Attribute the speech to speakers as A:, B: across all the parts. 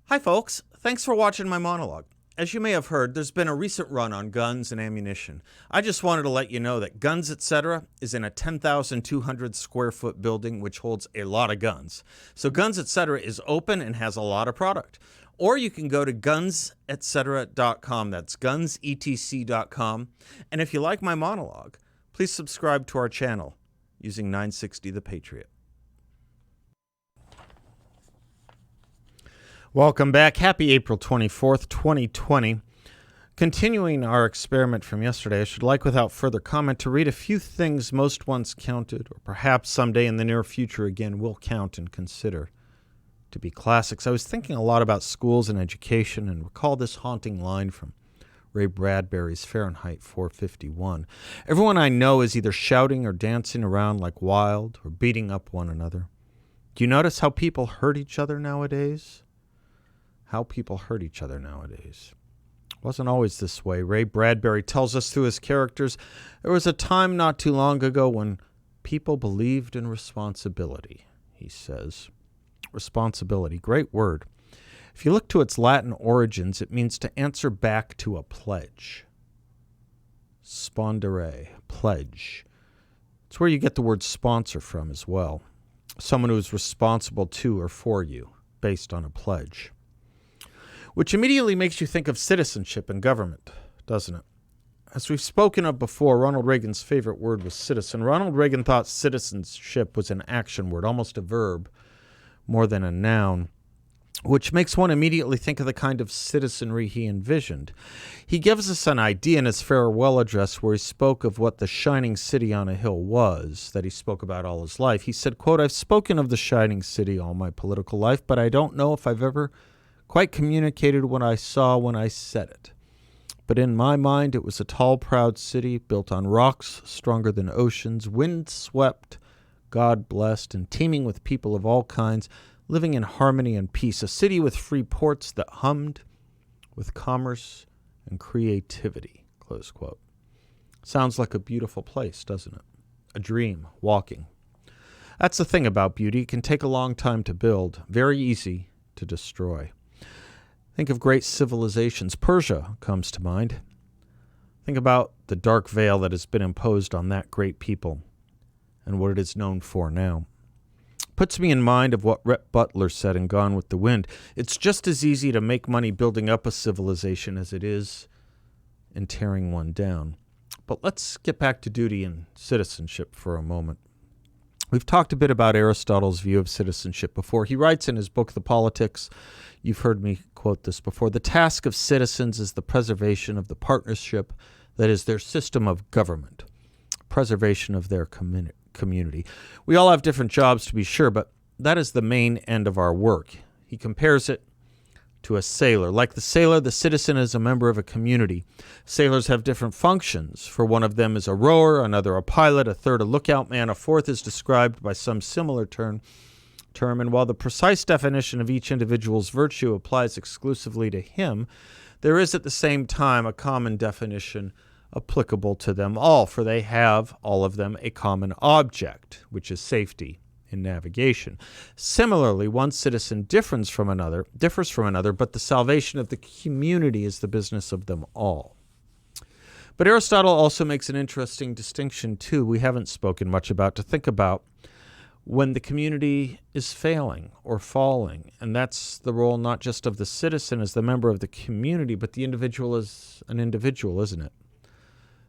A: Hi folks, thanks for watching my monologue. As you may have heard, there's been a recent run on guns and ammunition. I just wanted to let you know that Guns Etc. is in a 10,200 square foot building which holds a lot of guns. So Guns Etc. is open and has a lot of product. Or you can go to gunsetc.com, that's gunsetc.com. And if you like my monologue, please subscribe to our channel using 960 The Patriot. Welcome back. Happy April 24th, 2020. Continuing our experiment from yesterday, I should like without further comment to read a few things most once counted, or perhaps someday in the near future again will count and consider to be classics. I was thinking a lot about schools and education and recall this haunting line from Ray Bradbury's Fahrenheit 451. Everyone I know is either shouting or dancing around like wild or beating up one another. Do you notice how people hurt each other nowadays? It wasn't always this way. Ray Bradbury tells us through his characters, there was a time not too long ago when people believed in responsibility, he says. Responsibility, great word. If you look to its Latin origins, it means to answer back to a pledge. Spondere, pledge. It's where you get the word sponsor from as well. Someone who is responsible to or for you, based on a pledge. Which immediately makes you think of citizenship and government, doesn't it? As we've spoken of before, Ronald Reagan's favorite word was citizen. Ronald Reagan thought citizenship was an action word, almost a verb, more than a noun, which makes one immediately think of the kind of citizenry he envisioned. He gives us an idea in his farewell address where he spoke of what the shining city on a hill was, that he spoke about all his life. He said, quote, "I've spoken of the shining city all my political life, but I don't know if I've ever quite communicated what I saw when I said it. But in my mind, it was a tall, proud city built on rocks stronger than oceans, wind-swept, God-blessed, and teeming with people of all kinds, living in harmony and peace, a city with free ports that hummed with commerce and creativity," close quote. Sounds like a beautiful place, doesn't it? A dream, walking. That's the thing about beauty. It can take a long time to build, very easy to destroy. Think of great civilizations. Persia comes to mind. Think about the dark veil that has been imposed on that great people and what it is known for now. Puts me in mind of what Rhett Butler said in Gone with the Wind. It's just as easy to make money building up a civilization as it is in tearing one down. But let's get back to duty and citizenship for a moment. We've talked a bit about Aristotle's view of citizenship before. He writes in his book, The Politics, you've heard me quote this before, "The task of citizens is the preservation of the partnership, that is their system of government, preservation of their community. We all have different jobs to be sure, but that is the main end of our work." He compares it to a sailor. Like the sailor, the citizen is a member of a community. Sailors have different functions. For one of them is a rower, another a pilot, a third a lookout man, a fourth is described by some similar term. And while the precise definition of each individual's virtue applies exclusively to him, there is at the same time a common definition applicable to them all, for they have, all of them, a common object, which is safety in navigation. Similarly, one citizen differs from another, but the salvation of the community is the business of them all. But Aristotle also makes an interesting distinction, too, we haven't spoken much about, to think about when the community is failing or falling. And that's the role not just of the citizen as the member of the community, but the individual as an individual, isn't it?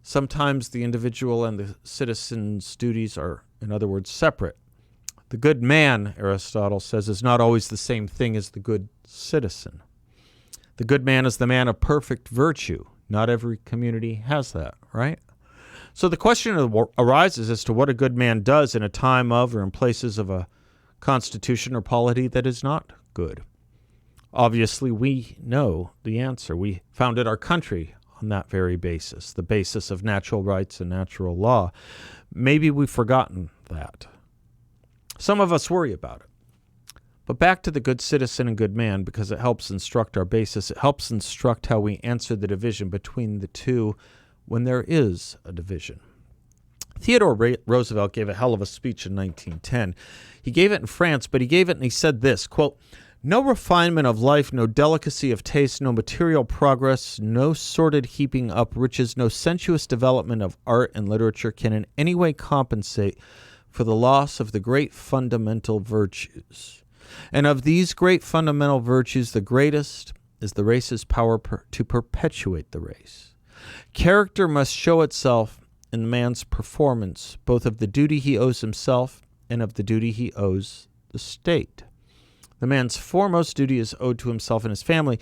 A: Sometimes the individual and the citizen's duties are, in other words, separate. The good man, Aristotle says, is not always the same thing as the good citizen. The good man is the man of perfect virtue. Not every community has that, right? So the question arises as to what a good man does in a time of or in places of a constitution or polity that is not good. Obviously, we know the answer. We founded our country on that very basis, the basis of natural rights and natural law. Maybe we've forgotten that. Some of us worry about it. But back to the good citizen and good man, because it helps instruct our basis. It helps instruct how we answer the division between the two when there is a division. Theodore Roosevelt gave a hell of a speech in 1910. He gave it in France, but he gave it and he said this, quote, No refinement of life, no delicacy of taste, no material progress, no sordid heaping up riches, no sensuous development of art and literature can in any way compensate for the loss of the great fundamental virtues. And of these great fundamental virtues, the greatest is the race's power to perpetuate the race. Character must show itself in the man's performance, both of the duty he owes himself and of the duty he owes the state. The man's foremost duty is owed to himself and his family,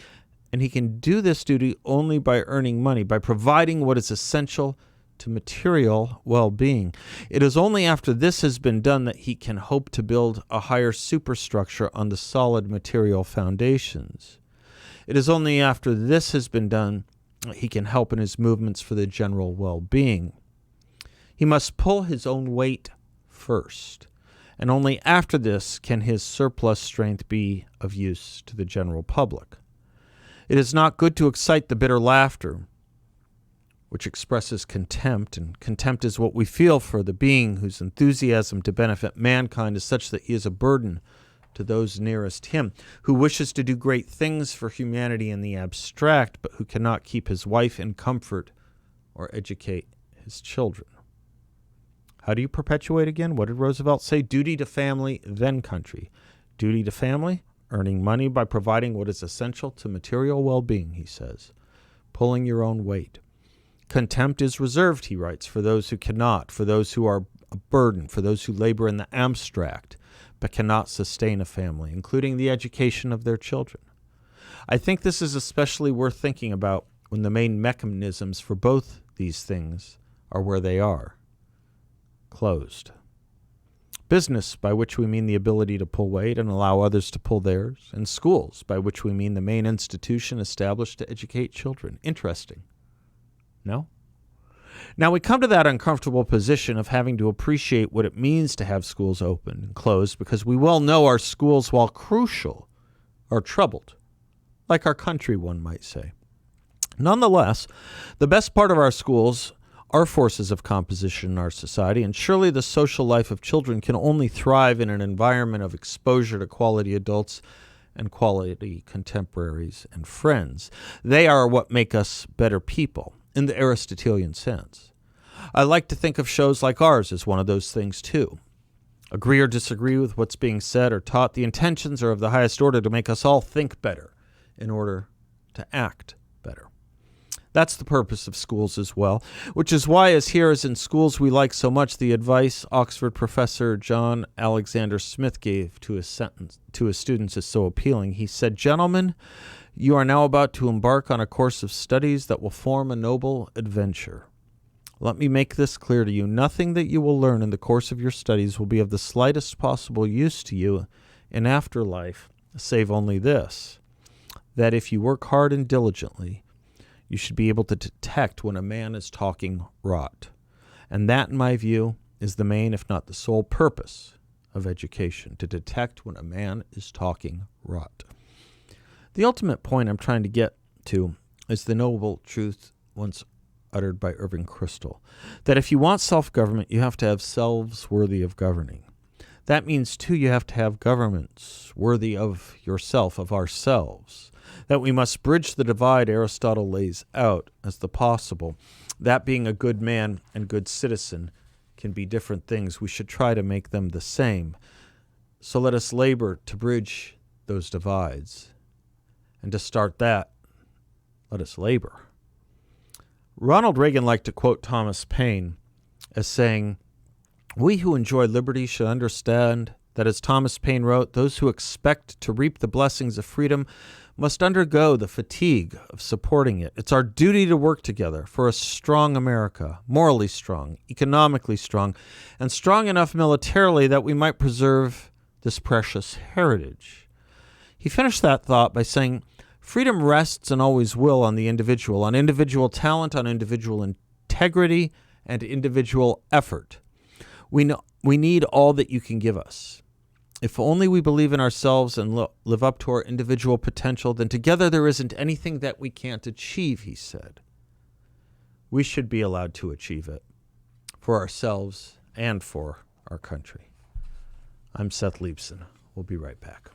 A: and he can do this duty only by earning money, by providing what is essential to material well-being. It is only after this has been done that he can hope to build a higher superstructure on the solid material foundations. It is only after this has been done that he can help in his movements for the general well-being. He must pull his own weight first, and only after this can his surplus strength be of use to the general public. It is not good to excite the bitter laughter, which expresses contempt, and contempt is what we feel for the being whose enthusiasm to benefit mankind is such that he is a burden to those nearest him, who wishes to do great things for humanity in the abstract, but who cannot keep his wife in comfort or educate his children. How do you perpetuate again? What did Roosevelt say? Duty to family, then country. Duty to family, earning money by providing what is essential to material well-being, he says. Pulling your own weight. Contempt is reserved, he writes, for those who cannot, for those who are a burden, for those who labor in the abstract, but cannot sustain a family, including the education of their children. I think this is especially worth thinking about when the main mechanisms for both these things are where they are. Closed. Business, by which we mean the ability to pull weight and allow others to pull theirs, and schools, by which we mean the main institution established to educate children. Interesting. No? Now we come to that uncomfortable position of having to appreciate what it means to have schools open and closed, because we well know our schools, while crucial, are troubled, like our country, one might say. Nonetheless, the best part of our schools are forces of composition in our society, and surely the social life of children can only thrive in an environment of exposure to quality adults and quality contemporaries and friends. They are what make us better people, in the Aristotelian sense. I like to think of shows like ours as one of those things too. Agree or disagree with what's being said or taught, the intentions are of the highest order to make us all think better in order to act better. That's the purpose of schools as well, which is why, as here as in schools we like so much, the advice Oxford professor John Alexander Smith gave to his students is so appealing. He said, "Gentlemen, you are now about to embark on a course of studies that will form a noble adventure. Let me make this clear to you. Nothing that you will learn in the course of your studies will be of the slightest possible use to you in afterlife, save only this, that if you work hard and diligently, you should be able to detect when a man is talking rot. And that, in my view, is the main, if not the sole purpose of education, to detect when a man is talking rot." The ultimate point I'm trying to get to is the noble truth once uttered by Irving Kristol, that if you want self-government, you have to have selves worthy of governing. That means, too, you have to have governments worthy of yourself, of ourselves, that we must bridge the divide Aristotle lays out as the possible. That being a good man and good citizen can be different things. We should try to make them the same. So let us labor to bridge those divides. And to start that, let us labor. Ronald Reagan liked to quote Thomas Paine as saying, "We who enjoy liberty should understand that, as Thomas Paine wrote, those who expect to reap the blessings of freedom must undergo the fatigue of supporting it. It's our duty to work together for a strong America, morally strong, economically strong, and strong enough militarily that we might preserve this precious heritage." He finished that thought by saying, "Freedom rests and always will on the individual, on individual talent, on individual integrity, and individual effort. We need all that you can give us. If only we believe in ourselves and live up to our individual potential, then together there isn't anything that we can't achieve," he said. We should be allowed to achieve it for ourselves and for our country. I'm Seth Leibson. We'll be right back.